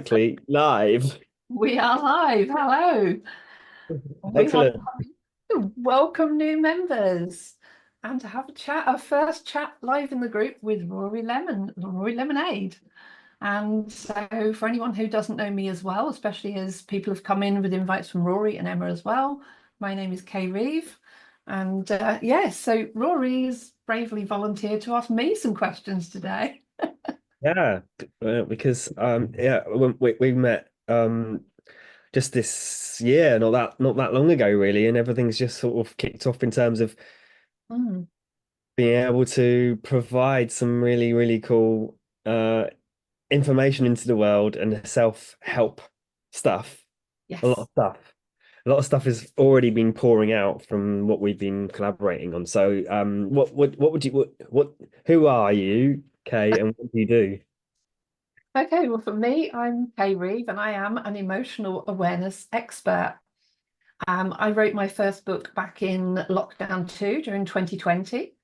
Exactly live. We are live. Hello. We want Excellent. to welcome new members and to have a chat, our first chat live in the group with Rory Lemonade. And so for anyone who doesn't know me as well, especially as people have come in with invites from Rory and Emma as well, my name is Kay Reeve. And yes, so Rory's bravely volunteered to ask me some questions today. Yeah, because yeah, when we met just this year, not that long ago really, and everything's just sort of kicked off in terms of Mm, being able to provide some really cool information into the world and self-help stuff. A lot of yes. stuff. A lot of stuff has already been pouring out from what we've been collaborating on. So, what would you, who are you, Kay, and what do you do? Okay, well, for me, I'm Kay Reeve and I am an emotional awareness expert. I wrote my first book back in lockdown 2 during 2020.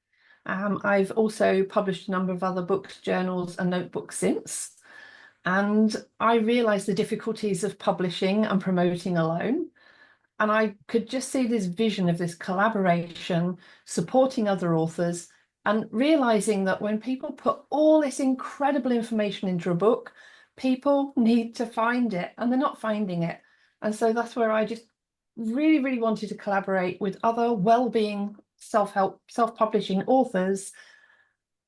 I've also published a number of other books, journals, and notebooks since. And I realized the difficulties of publishing and promoting alone. And I could just see this vision of this collaboration, supporting other authors, and realizing that when people put all this incredible information into a book, people need to find it and they're not finding it. And so that's where I just really wanted to collaborate with other well-being, self-help, self-publishing authors.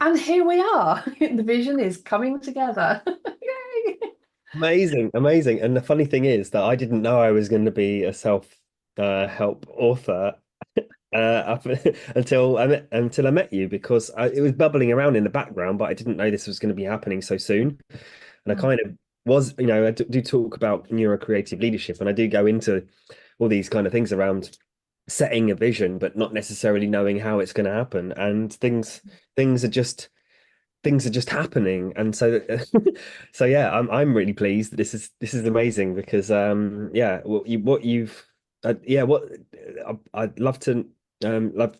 And here we are. The vision is coming together. Yay! Amazing, amazing. And the funny thing is that I didn't know I was going to be a self help author up until I met you because it was bubbling around in the background, but I didn't know this was going to be happening so soon. And I Mm, kind of I do talk about neurocreative leadership, and I do go into all these kind of things around setting a vision, but not necessarily knowing how it's going to happen. And things are just things are just happening, and so so yeah, I'm really pleased that this is amazing because yeah, what you've yeah, what I'd love to love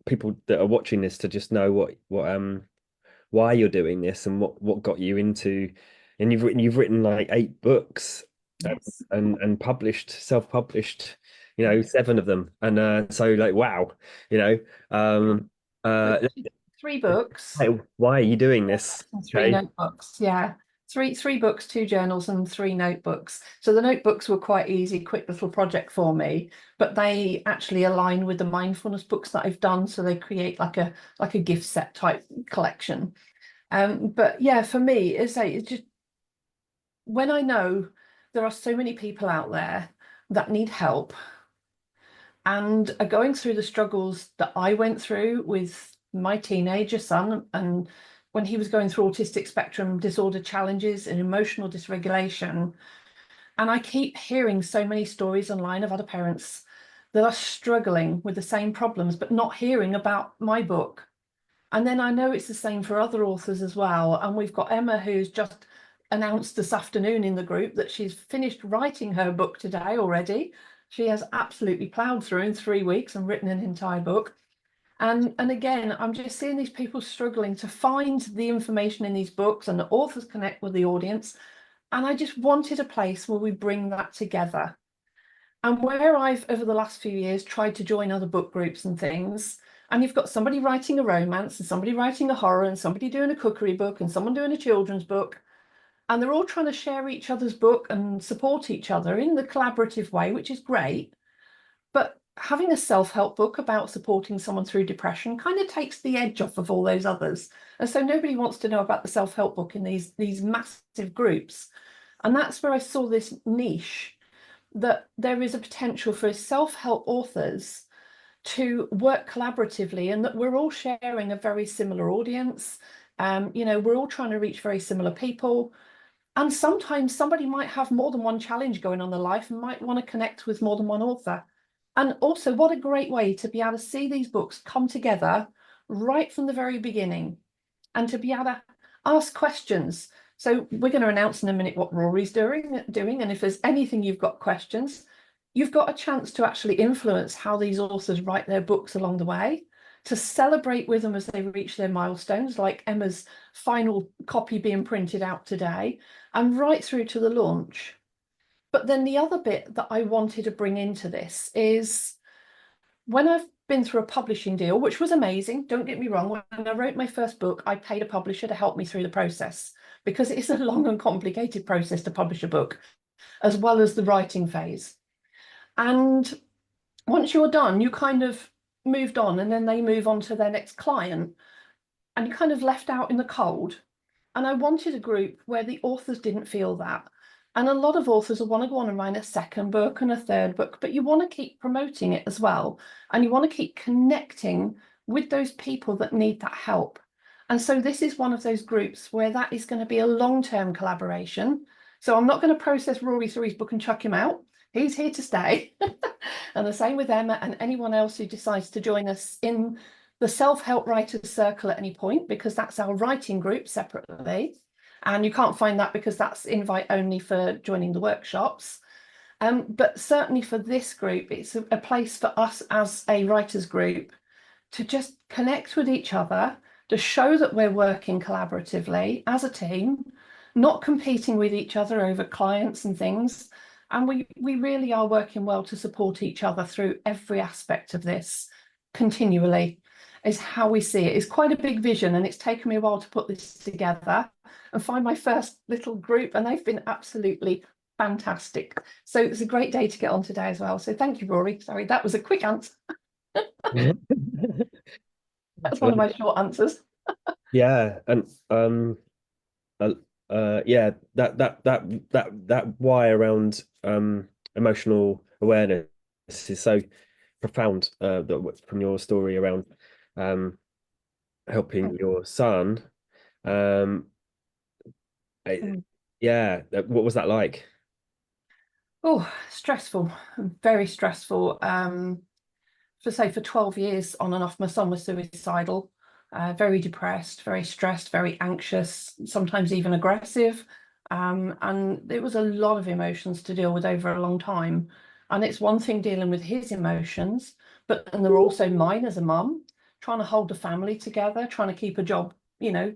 people that are watching this to just know what why you're doing this and what got you into, and you've written like 8 books, yes. and published self-published, 7 of them, and so like wow, you know um So uh 3 books. why are you doing this? And 3 Okay. notebooks, yeah. Three books, 2 journals, and 3 notebooks. So the notebooks were quite easy, quick little project for me, but they actually align with the mindfulness books that I've done. So they create like a gift set type collection. But yeah, for me, it's just when I know there are so many people out there that need help and are going through the struggles that I went through with my teenager son, and when he was going through autistic spectrum disorder challenges and emotional dysregulation. And I keep hearing so many stories online of other parents that are struggling with the same problems, but not hearing about my book. And then I know it's the same for other authors as well. And we've got Emma, who's just announced this afternoon in the group that she's finished writing her book today already. She has absolutely ploughed through in 3 weeks and written an entire book. And again, I'm just seeing these people struggling to find the information in these books, and the authors connect with the audience. And I just wanted a place where we bring that together. And where I've, over the last few years, tried to join other book groups and things, and you've got somebody writing a romance and somebody writing a horror and somebody doing a cookery book and someone doing a children's book, and they're all trying to share each other's book and support each other in the collaborative way, which is great. But having a self-help book about supporting someone through depression kind of takes the edge off of all those others. And so nobody wants to know about the self-help book in these massive groups. And that's where I saw this niche, that there is a potential for self-help authors to work collaboratively, and that we're all sharing a very similar audience. We're all trying to reach very similar people. And sometimes somebody might have more than one challenge going on in their life and might want to connect with more than one author. And also, what a great way to be able to see these books come together right from the very beginning and to be able to ask questions. So we're going to announce in a minute what Rory's doing. And if there's anything you've got questions, you've got a chance to actually influence how these authors write their books along the way. to celebrate with them as they reach their milestones, like Emma's final copy being printed out today, and right through to the launch. But then the other bit that I wanted to bring into this is when I've been through a publishing deal, which was amazing, don't get me wrong, when I wrote my first book, I paid a publisher to help me through the process because it is a long and complicated process to publish a book, as well as the writing phase. And once you're done, you kind of moved on, and then they move on to their next client, and you kind of left out in the cold. And I wanted a group where the authors didn't feel that. And a lot of authors will want to go on and write a second book and a third book, but you want to keep promoting it as well. And you want to keep connecting with those people that need that help. And so this is one of those groups where that is going to be a long-term collaboration. So I'm not going to process Rory through his book and chuck him out. He's here to stay. And the same with Emma and anyone else who decides to join us in the Self-Help Writers Circle at any point, because that's our writing group separately. And you can't find that because that's invite only for joining the workshops. But certainly for this group, it's a place for us as a writers group to just connect with each other, to show that we're working collaboratively as a team, not competing with each other over clients and things. And we really are working well to support each other through every aspect of this continually, is how we see it. It's quite a big vision, and it's taken me a while to put this together and find my first little group, and they've been absolutely fantastic. So it's a great day to get on today as well. So thank you, Rory. Sorry, that was a quick answer. That's one of my short answers. Yeah, and uh, yeah, that why around emotional awareness is so profound. From your story around helping your son. Um, I- yeah, what was that like? Oh, stressful, very stressful. For 12 years on and off, my son was suicidal, very depressed, very stressed, very anxious, sometimes even aggressive. And it was a lot of emotions to deal with over a long time. And it's one thing dealing with his emotions, but and there are also mine as a mum, trying to hold the family together, trying to keep a job,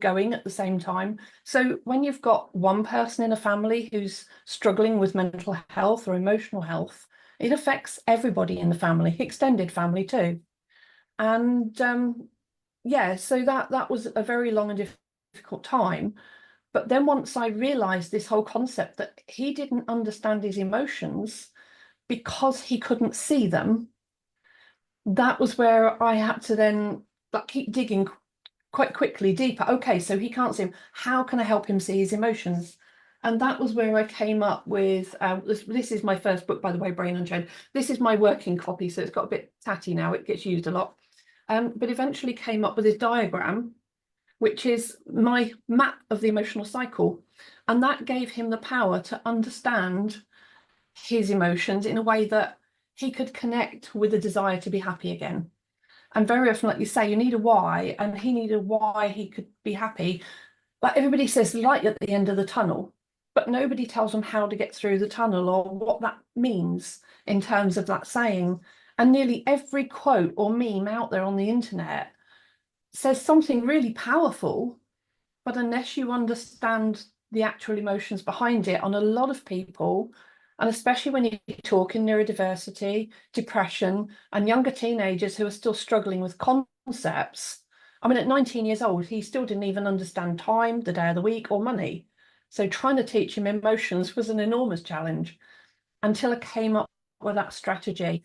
going at the same time. So when you've got one person in a family who's struggling with mental health or emotional health, it affects everybody in the family, extended family too. And yeah, so that was a very long and difficult time. But then once I realized this whole concept that he didn't understand his emotions because he couldn't see them, that was where I had to then keep digging quite quickly deeper. Okay, so he can't see him. How can I help him see his emotions? And that was where I came up with, this is my first book, by the way, Brain Unchained. This is my working copy, so it's got a bit tatty now, it gets used a lot. But eventually came up with this diagram, which is my map of the emotional cycle. And that gave him the power to understand his emotions in a way that he could connect with the desire to be happy again. And very often, like you say, you need a why, and he needed why he could be happy. Like everybody says light at the end of the tunnel, but nobody tells them how to get through the tunnel or what that means in terms of that saying. And nearly every quote or meme out there on the internet says something really powerful, but unless you understand the actual emotions behind it, on a lot of people, and especially when you talk in neurodiversity, depression, and younger teenagers who are still struggling with concepts. I mean, at 19 years old, he still didn't even understand time, the day of the week, or money. So trying to teach him emotions was an enormous challenge until I came up with that strategy.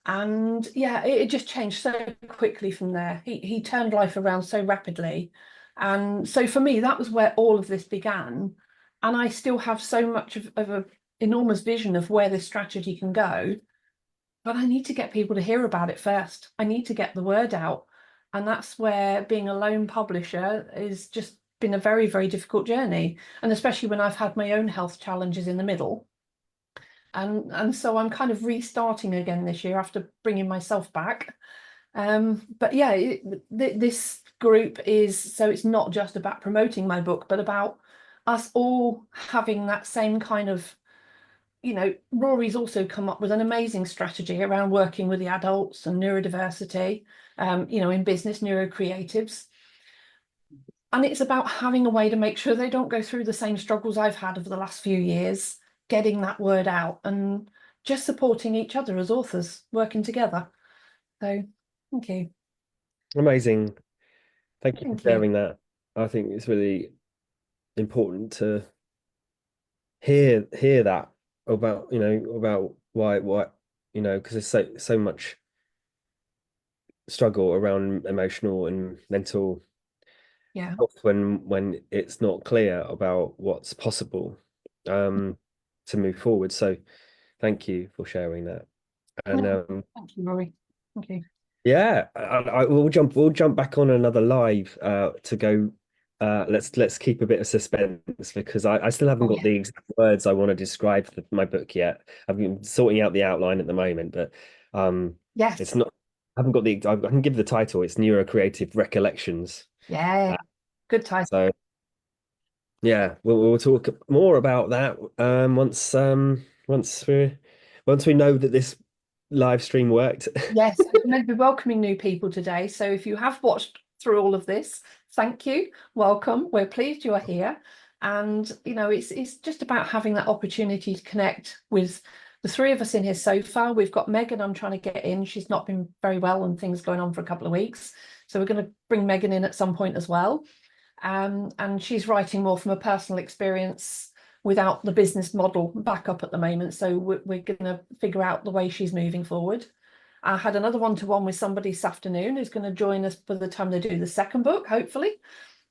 And yeah, it just changed so quickly from there. He turned life around so rapidly. And so for me, that was where all of this began. And I still have so much of an enormous vision of where this strategy can go. But I need to get people to hear about it first. I need to get the word out. And that's where being a lone publisher is just been a very, very difficult journey. And especially when I've had my own health challenges in the middle. And so I'm kind of restarting again this year after bringing myself back. But yeah, this group is, so it's not just about promoting my book, but about us all having that same kind of Rory's also come up with an amazing strategy around working with the adults and neurodiversity, in business neurocreatives. And it's about having a way to make sure they don't go through the same struggles I've had over the last few years, getting that word out and just supporting each other as authors, working together. So thank you. Amazing. Thank you for Thank you. sharing that. I think it's really important to hear that about, about why, because there's so much struggle around emotional and mental Yeah. health when it's not clear about what's possible to move forward. So thank you for sharing that. And No, thank you, Rory. Thank you. yeah, we'll jump back on another live to go. Let's keep a bit of suspense because I still haven't Oh got yeah. the exact words I want to describe my book yet. I've been sorting out the outline at the moment, but it's Yes. not. I haven't got I can give the title. It's Neurocreative Recollections. Yeah. Uh, Good title. so yeah, we'll talk more about that once we know that this live stream worked. Yes, I was meant to be welcoming new people today. So if you have watched through all of this, thank you. Welcome. We're pleased you are here. And it's just about having that opportunity to connect with the three of us in here so far. We've got Megan, I'm trying to get in. She's not been very well and things going on for a couple of weeks. So we're going to bring Megan in at some point as well. And she's writing more from a personal experience without the business model back up at the moment. So we're going to figure out the way she's moving forward. I had another one-to-one with somebody this afternoon who's going to join us by the time they do the second book, hopefully.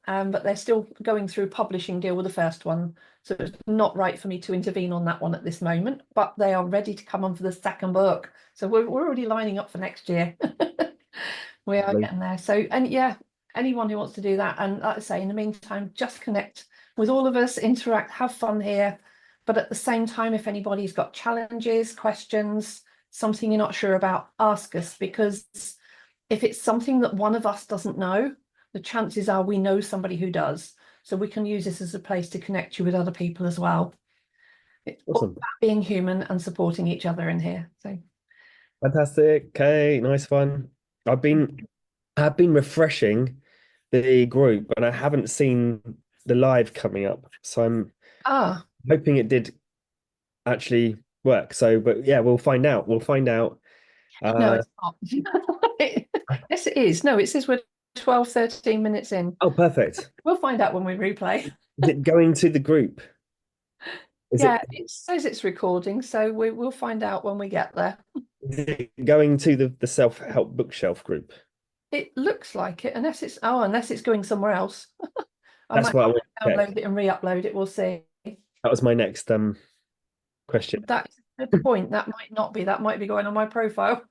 But they're still going through publishing deal with the first one. So it's not right for me to intervene on that one at this moment, but they are ready to come on for the second book. So we're already lining up for next year. We are getting there. So, and yeah, anyone who wants to do that. And like I say, in the meantime, just connect with all of us, interact, have fun here. But at the same time, if anybody's got challenges, questions, something you're not sure about, ask us, because if it's something that one of us doesn't know, the chances are we know somebody who does. So we can use this as a place to connect you with other people as well. It's all Awesome. about being human and supporting each other in here. So Fantastic. Okay, nice one. I've been I've been refreshing the group and I haven't seen the live coming up. So I'm ah, hoping it did actually work. So but yeah, we'll find out. We'll find out. no, Uh it's not. Yes, it is. No, it says we're 12, 13 minutes in. oh, perfect. We'll find out when we replay. Is it going to the group? Is it Yeah, it says it's recording, so we'll find out when we get there. is it going to the self-help bookshelf group? It looks like it, unless it's going somewhere else. I That's might what I have want to to check. download it and re-upload it. We'll see. That was my next question. That is a good point. That might not be. That might be going on my profile.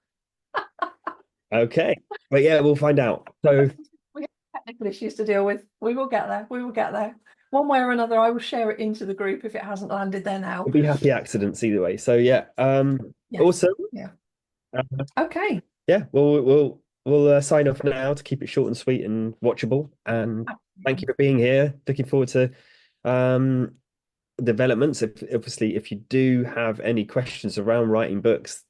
Okay. But yeah, we'll find out. So We have technical issues to deal with. We will get there. We will get there. One way or another, I will share it into the group if it hasn't landed there now. it'll be happy accidents either way. So yeah, Yes. awesome. Yeah. Uh, Okay. yeah, we'll sign off now to keep it short and sweet and watchable. And thank you for being here. Looking forward to um developments. Obviously, if you do have any questions around writing books,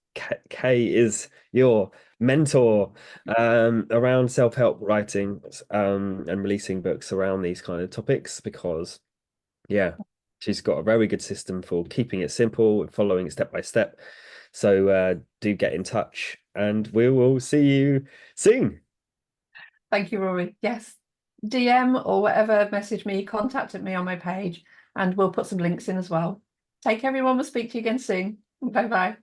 Kay is your mentor around self-help writing and releasing books around these kind of topics because yeah, she's got a very good system for keeping it simple and following it step by step. So do get in touch and we will see you soon. Thank you, Rory. Yes. DM or whatever, message me, contacted me on my page, and we'll put some links in as well. Take care, everyone. We'll speak to you again soon. Bye bye.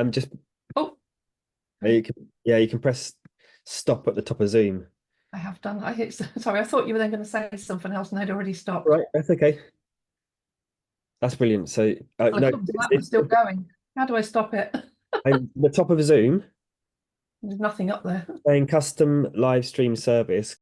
Just Oh, you can press stop at the top of Zoom. I have done. Sorry, I thought you were then going to say something else and I'd already stopped. Right, that's okay. That's brilliant. So Well, no, that was still going. How do I stop it? and the top of Zoom There's nothing up there. saying custom live stream service